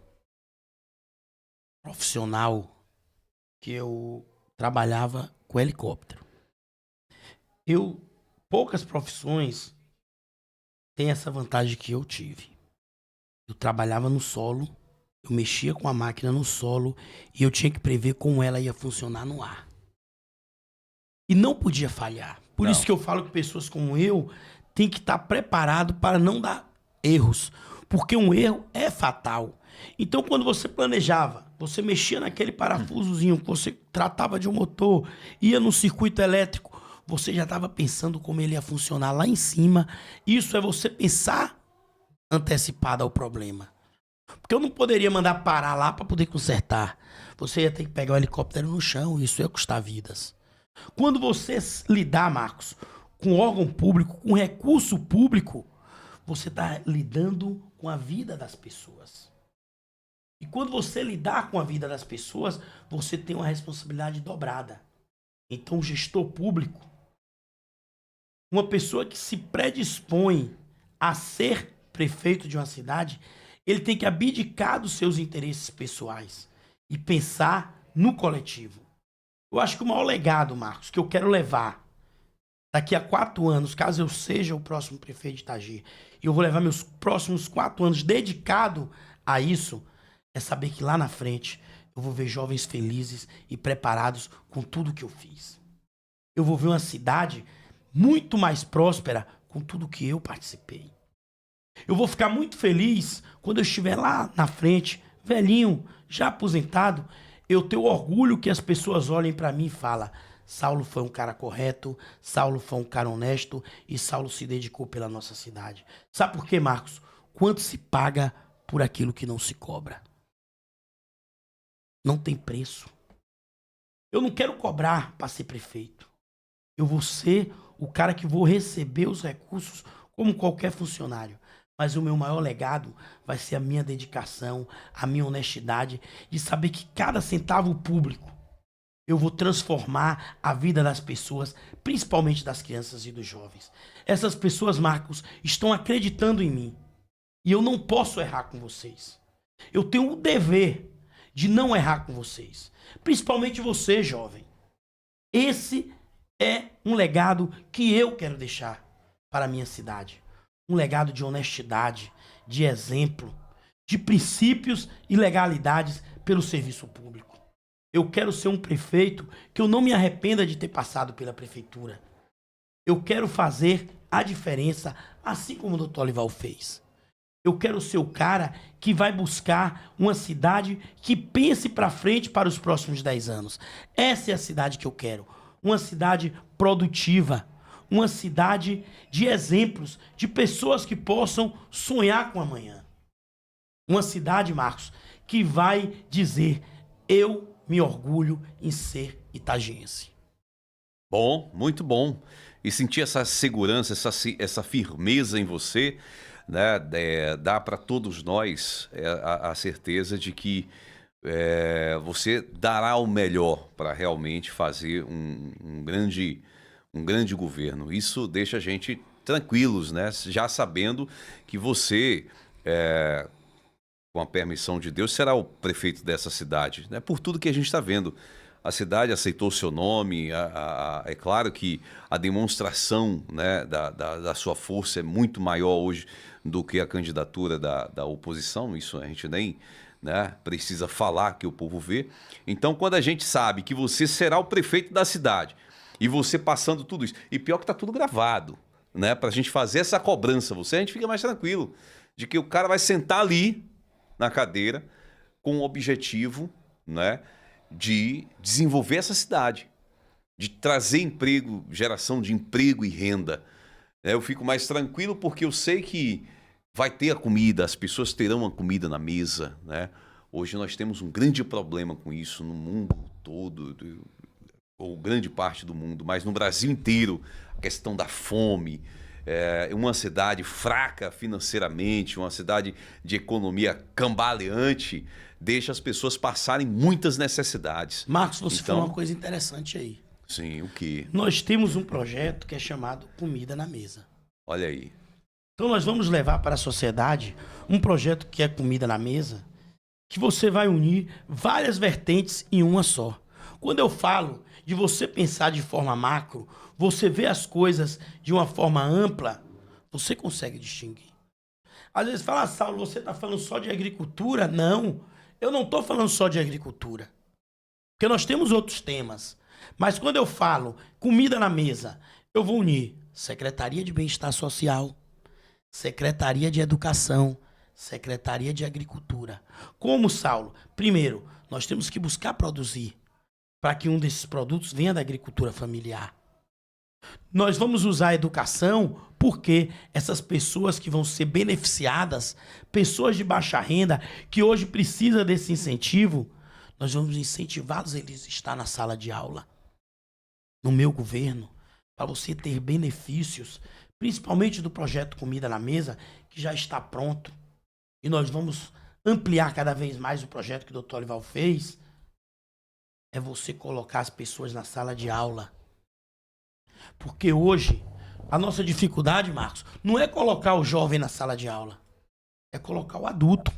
profissional que eu trabalhava com helicóptero. Poucas profissões têm essa vantagem que eu tive. Eu trabalhava no solo, eu mexia com a máquina no solo e eu tinha que prever como ela ia funcionar no ar. E não podia falhar. Por isso que eu falo que pessoas como eu têm que estar preparado para não dar erros. Porque um erro é fatal. Então, quando você planejava, você mexia naquele parafusozinho, você tratava de um motor, ia no circuito elétrico, você já estava pensando como ele ia funcionar lá em cima. Isso é você pensar antecipado ao problema. Porque eu não poderia mandar parar lá para poder consertar. Você ia ter que pegar o helicóptero no chão, isso ia custar vidas. Quando você lidar, Marcos, com órgão público, com recurso público, você está lidando com a vida das pessoas. E quando você lidar com a vida das pessoas, você tem uma responsabilidade dobrada. Então, o gestor público, uma pessoa que se predispõe a ser prefeito de uma cidade, ele tem que abdicar dos seus interesses pessoais e pensar no coletivo. Eu acho que o maior legado, Marcos, que eu quero levar daqui a 4 anos, caso eu seja o próximo prefeito de Itagi, e eu vou levar meus próximos 4 anos dedicado a isso, é saber que lá na frente eu vou ver jovens felizes e preparados com tudo que eu fiz. Eu vou ver uma cidade muito mais próspera com tudo que eu participei. Eu vou ficar muito feliz quando eu estiver lá na frente, velhinho, já aposentado, eu ter o orgulho que as pessoas olhem para mim e falem: Saulo foi um cara correto, Saulo foi um cara honesto e Saulo se dedicou pela nossa cidade. Sabe por quê, Marcos? Quanto se paga por aquilo que não se cobra? Não tem preço. Eu não quero cobrar para ser prefeito. Eu vou ser o cara que vou receber os recursos como qualquer funcionário. Mas o meu maior legado vai ser a minha dedicação, a minha honestidade de saber que cada centavo público eu vou transformar a vida das pessoas, principalmente das crianças e dos jovens. Essas pessoas, Marcos, estão acreditando em mim. E eu não posso errar com vocês. Eu tenho o dever de não errar com vocês. Principalmente você, jovem. Esse é um legado que eu quero deixar para a minha cidade. Um legado de honestidade, de exemplo, de princípios e legalidades pelo serviço público. Eu quero ser um prefeito que eu não me arrependa de ter passado pela prefeitura. Eu quero fazer a diferença, assim como o Dr. Olival fez. Eu quero ser o cara que vai buscar uma cidade que pense para frente para os próximos 10 anos. Essa é a cidade que eu quero. Uma cidade produtiva. Uma cidade de exemplos, de pessoas que possam sonhar com amanhã. Uma cidade, Marcos, que vai dizer: eu me orgulho em ser itagiense. Bom, muito bom. E sentir essa segurança, essa firmeza em você, né, dá para todos nós a certeza de que você dará o melhor para realmente fazer um grande governo. Isso deixa a gente tranquilos, né? Já sabendo que você, com a permissão de Deus, será o prefeito dessa cidade, né? Por tudo que a gente está vendo. A cidade aceitou o seu nome, é claro que a demonstração, né, da sua força é muito maior hoje do que a candidatura da oposição, isso a gente nem, né, precisa falar, que o povo vê. Então, quando a gente sabe que você será o prefeito da cidade, e você passando tudo isso, e pior que está tudo gravado, né, para a gente fazer essa cobrança, a gente fica mais tranquilo, de que o cara vai sentar ali, na cadeira, com o objetivo, né, de desenvolver essa cidade, de trazer emprego, geração de emprego e renda. Eu fico mais tranquilo porque eu sei que vai ter a comida, as pessoas terão a comida na mesa, né? Hoje nós temos um grande problema com isso no mundo todo, ou grande parte do mundo, mas no Brasil inteiro, a questão da fome. Uma cidade fraca financeiramente, uma cidade de economia cambaleante, deixa as pessoas passarem muitas necessidades. Marcos, você falou uma coisa interessante aí. Sim, o quê? Nós temos um projeto que é chamado Comida na Mesa. Olha aí. Então nós vamos levar para a sociedade um projeto que é Comida na Mesa, que você vai unir várias vertentes em uma só. Quando eu falo de você pensar de forma macro, você vê as coisas de uma forma ampla, você consegue distinguir. Às vezes fala: Saulo, você está falando só de agricultura? Não, eu não estou falando só de agricultura. Porque nós temos outros temas. Mas quando eu falo comida na mesa, eu vou unir Secretaria de Bem-Estar Social, Secretaria de Educação, Secretaria de Agricultura. Como, Saulo? Primeiro, nós temos que buscar produzir para que um desses produtos venha da agricultura familiar. Nós vamos usar a educação porque essas pessoas que vão ser beneficiadas, pessoas de baixa renda, que hoje precisam desse incentivo, nós vamos incentivá-los a eles estar na sala de aula. No meu governo, para você ter benefícios, principalmente do projeto Comida na Mesa, que já está pronto. E nós vamos ampliar cada vez mais o projeto que o Dr. Olival fez. É você colocar as pessoas na sala de aula. Porque hoje, a nossa dificuldade, Marcos, não é colocar o jovem na sala de aula. É colocar o adulto.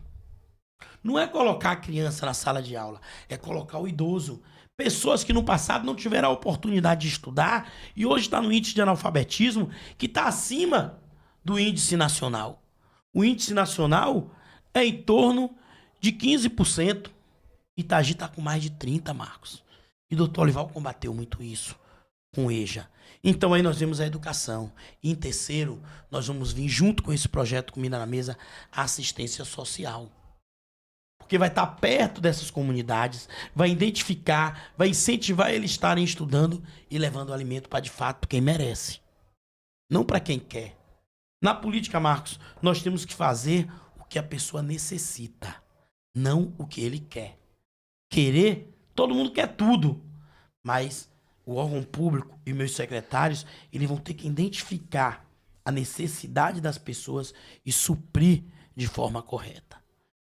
Não é colocar a criança na sala de aula. É colocar o idoso. Pessoas que no passado não tiveram a oportunidade de estudar e hoje está no índice de analfabetismo que está acima do índice nacional. O índice nacional é em torno de 15%. Itagi está com mais de 30%, Marcos. E o Dr. Olival combateu muito isso com o EJA. Então aí nós vemos a educação. E em terceiro, nós vamos vir junto com esse projeto Comida na Mesa, a assistência social. Porque vai estar perto dessas comunidades, vai identificar, vai incentivar eles a estarem estudando e levando o alimento para de fato quem merece. Não para quem quer. Na política, Marcos, nós temos que fazer o que a pessoa necessita, não o que ele quer. Querer, todo mundo quer tudo, mas o órgão público e meus secretários, eles vão ter que identificar a necessidade das pessoas e suprir de forma correta.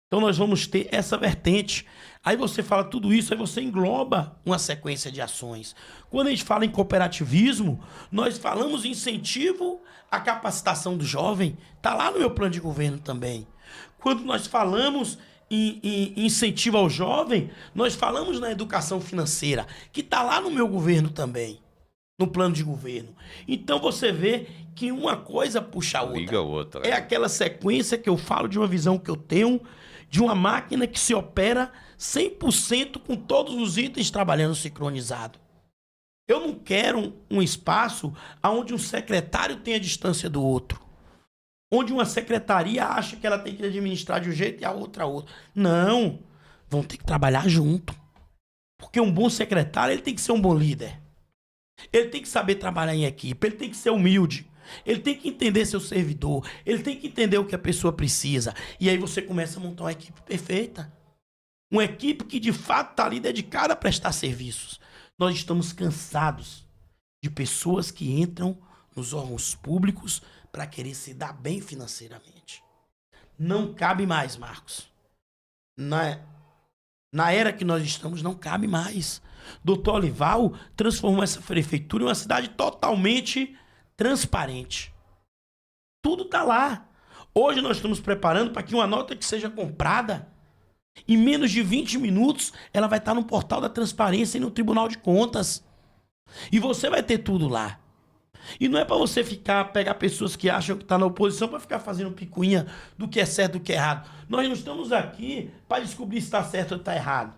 Então nós vamos ter essa vertente. Aí você fala tudo isso, aí você engloba uma sequência de ações. Quando a gente fala em cooperativismo, nós falamos em incentivo à capacitação do jovem. Está lá no meu plano de governo também. Quando nós falamos em incentivo ao jovem, nós falamos na educação financeira, que está lá no meu governo também, no plano de governo. Então você vê que uma coisa puxa a outra. Liga a outra. É aquela sequência que eu falo de uma visão que eu tenho de uma máquina que se opera 100% com todos os itens trabalhando sincronizado. Eu não quero um espaço onde um secretário tenha distância do outro, onde uma secretaria acha que ela tem que administrar de um jeito e a outra outro. Não, vão ter que trabalhar junto. Porque um bom secretário, ele tem que ser um bom líder. Ele tem que saber trabalhar em equipe, ele tem que ser humilde. Ele tem que entender seu servidor, ele tem que entender o que a pessoa precisa. E aí você começa a montar uma equipe perfeita. Uma equipe que de fato está ali dedicada a prestar serviços. Nós estamos cansados de pessoas que entram nos órgãos públicos para querer se dar bem financeiramente. Não cabe mais, Marcos. Na era que nós estamos, não cabe mais. Doutor Olival transformou essa prefeitura em uma cidade totalmente transparente. Tudo está lá. Hoje nós estamos preparando para que uma nota que seja comprada, em menos de 20 minutos, ela vai estar no portal da transparência e no Tribunal de Contas. E você vai ter tudo lá. E não é para você pegar pessoas que acham que está na oposição para ficar fazendo picuinha do que é certo e do que é errado. Nós não estamos aqui para descobrir se está certo ou está errado.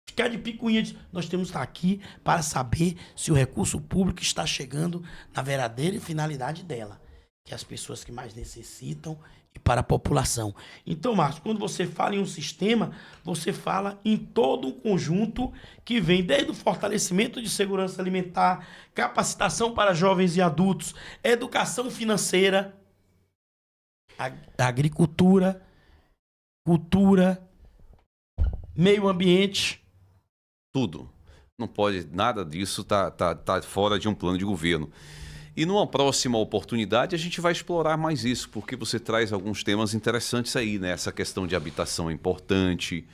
Ficar de picuinha. Nós temos que estar aqui para saber se o recurso público está chegando na verdadeira finalidade dela, que é as pessoas que mais necessitam e para a população. Então, Marcos, quando você fala em um sistema, você fala em todo um conjunto que vem desde o fortalecimento de segurança alimentar, capacitação para jovens e adultos, educação financeira, agricultura, cultura, meio ambiente. Tudo. Não pode, nada disso tá fora de um plano de governo. E numa próxima oportunidade a gente vai explorar mais isso, porque você traz alguns temas interessantes aí, né? Essa questão de habitação é importante,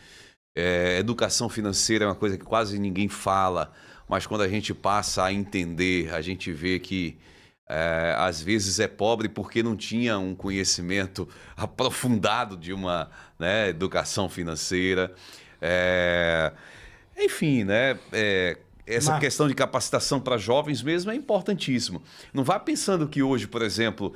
educação financeira é uma coisa que quase ninguém fala, mas quando a gente passa a entender, a gente vê que às vezes é pobre porque não tinha um conhecimento aprofundado de uma, né, educação financeira. Enfim, né? Essa questão de capacitação para jovens mesmo é importantíssimo. Não vá pensando que hoje, por exemplo,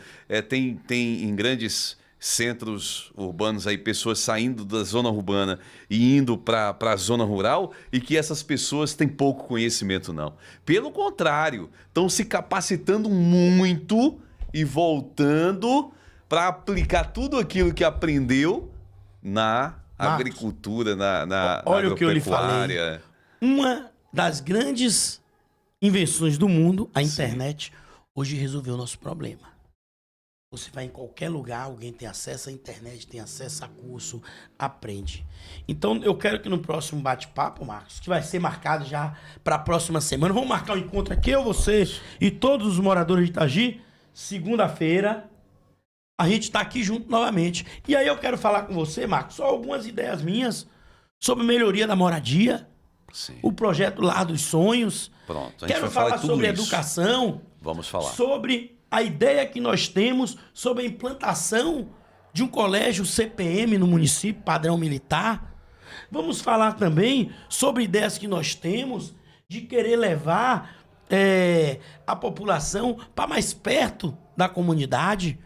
tem em grandes centros urbanos aí pessoas saindo da zona urbana e indo para a zona rural e que essas pessoas têm pouco conhecimento, não. Pelo contrário, estão se capacitando muito e voltando para aplicar tudo aquilo que aprendeu na agricultura, na olha agropecuária. O que eu lhe falei. Uma das grandes invenções do mundo, a internet, hoje resolveu o nosso problema. Você vai em qualquer lugar, alguém tem acesso à internet, tem acesso a curso, aprende. Então, eu quero que no próximo bate-papo, Marcos, que vai ser marcado já para a próxima semana, vamos marcar um encontro aqui, eu, você e todos os moradores de Itagi, segunda-feira, a gente está aqui junto novamente. E aí eu quero falar com você, Marcos, só algumas ideias minhas sobre melhoria da moradia, o projeto Lar dos Sonhos. Pronto, a gente quero vai falar sobre isso. Educação. Vamos falar. Sobre a ideia que nós temos sobre a implantação de um colégio CPM no município, padrão militar. Vamos falar também sobre ideias que nós temos de querer levar a população para mais perto da comunidade.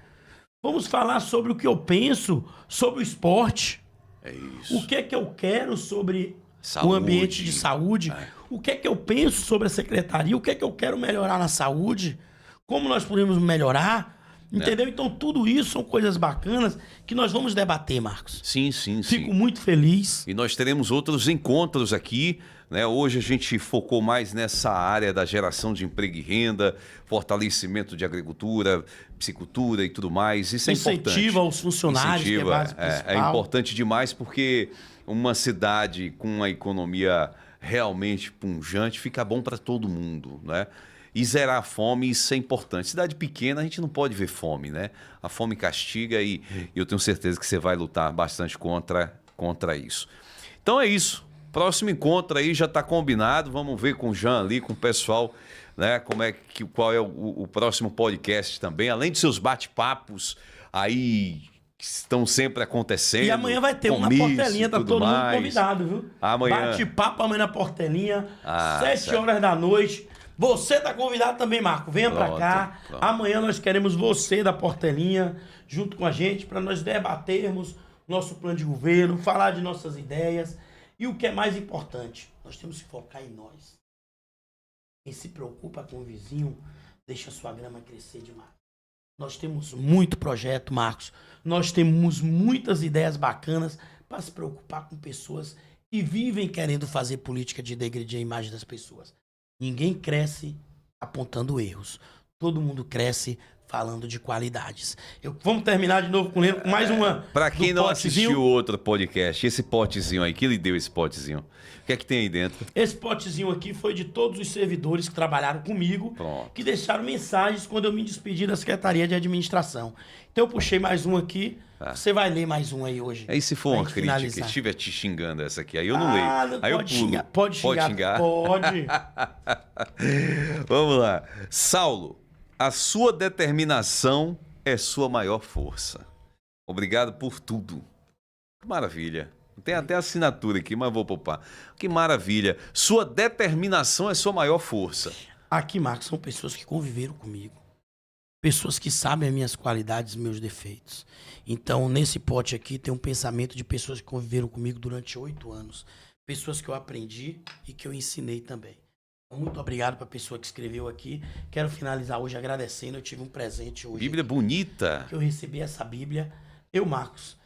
Vamos falar sobre o que eu penso sobre o esporte. É isso. O que é que eu quero sobre saúde, o ambiente de saúde. O que é que eu penso sobre a secretaria. O que é que eu quero melhorar na saúde. Como nós podemos melhorar. Entendeu? Então tudo isso são coisas bacanas que nós vamos debater, Marcos. Sim. Fico muito feliz. E nós teremos outros encontros aqui, né? Hoje a gente focou mais nessa área da geração de emprego e renda, fortalecimento de agricultura, piscicultura e tudo mais. Isso é importante. Incentiva os funcionários, que é base principal. É importante demais porque uma cidade com uma economia realmente pujante fica bom para todo mundo, né? E zerar a fome, isso é importante. Cidade pequena, a gente não pode ver fome, né? A fome castiga e eu tenho certeza que você vai lutar bastante contra isso. Então é isso. Próximo encontro aí já está combinado. Vamos ver com o Jean ali, com o pessoal, né? Qual é o próximo podcast também. Além de seus bate-papos aí que estão sempre acontecendo. E amanhã vai ter uma na Portelinha, tá todo mundo convidado, viu? Amanhã. Bate-papo amanhã na Portelinha, 7 horas da noite. Você tá convidado também, Marco. Venha para cá. Pronto. Amanhã nós queremos você da Portelinha junto com a gente para nós debatermos nosso plano de governo, falar de nossas ideias. E o que é mais importante, nós temos que focar em nós. Quem se preocupa com o vizinho, deixa a sua grama crescer demais. Nós temos muito projeto, Marcos. Nós temos muitas ideias bacanas para se preocupar com pessoas que vivem querendo fazer política de degredir a imagem das pessoas. Ninguém cresce apontando erros. Todo mundo cresce falando de qualidades. Vamos terminar de novo com mais uma. Para quem não potezinho. assistiu outro podcast, esse potezinho aí, que lhe deu esse potezinho? O que é que tem aí dentro? Esse potezinho aqui foi de todos os servidores que trabalharam comigo, Pronto. que deixaram mensagens quando eu me despedi da Secretaria de Administração. Então eu puxei mais um aqui. Você vai ler mais um aí hoje. Aí se for uma crítica, finalizar. que estiver te xingando essa aqui, aí eu não leio. Não Aí eu pode pulo. xingar. Pode xingar. Pode. Vamos lá. Saulo, a sua determinação é sua maior força. Obrigado por tudo. Que maravilha. Tem até assinatura aqui, mas vou poupar. Que maravilha. Sua determinação é sua maior força. Aqui, Marcos, são pessoas que conviveram comigo. Pessoas que sabem as minhas qualidades e meus defeitos. Então, nesse pote aqui, tem um pensamento de pessoas que conviveram comigo durante 8 anos. Pessoas que eu aprendi e que eu ensinei também. Muito obrigado para a pessoa que escreveu aqui. Quero finalizar hoje agradecendo. Eu tive um presente hoje. Bíblia bonita. Que eu recebi essa Bíblia. Eu, Marcos.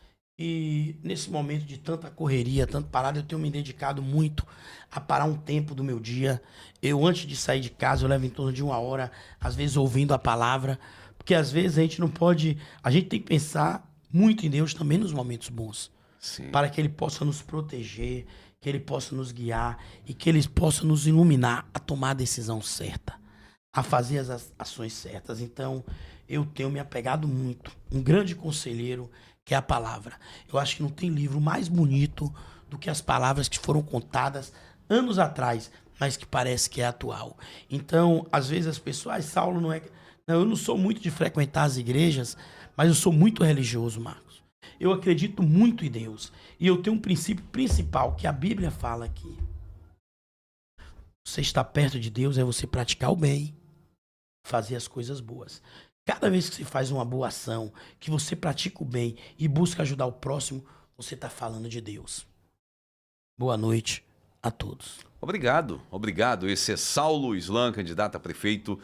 E nesse momento de tanta correria, tanto parada, eu tenho me dedicado muito a parar um tempo do meu dia. Eu, antes de sair de casa, eu levo em torno de 1 hora, às vezes ouvindo a palavra. Porque às vezes a gente não pode... A gente tem que pensar muito em Deus também nos momentos bons. Sim. Para que Ele possa nos proteger, que Ele possa nos guiar e que Ele possa nos iluminar a tomar a decisão certa, a fazer as ações certas. Então, eu tenho me apegado muito. Um grande conselheiro, que é a palavra. Eu acho que não tem livro mais bonito do que as palavras que foram contadas anos atrás, mas que parece que é atual. Então, às vezes as pessoas... Saulo não é... Não, eu não sou muito de frequentar as igrejas, mas eu sou muito religioso, Marcos. Eu acredito muito em Deus. E eu tenho um princípio principal que a Bíblia fala aqui. Você estar perto de Deus é você praticar o bem, fazer as coisas boas. Cada vez que você faz uma boa ação, que você pratica o bem e busca ajudar o próximo, você está falando de Deus. Boa noite a todos. Obrigado, obrigado. Esse é Saulo Islan, candidato a prefeito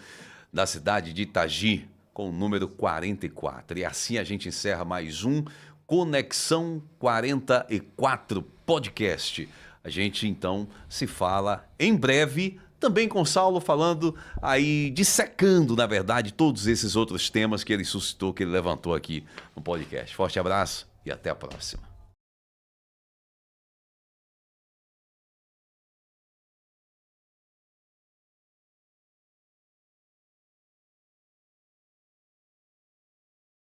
da cidade de Itagi, com o número 44. E assim a gente encerra mais um Conexão 44 Podcast. A gente, então, se fala em breve, também com Saulo falando aí, dissecando, na verdade, todos esses outros temas que ele suscitou, que ele levantou aqui no podcast. Forte abraço e até a próxima.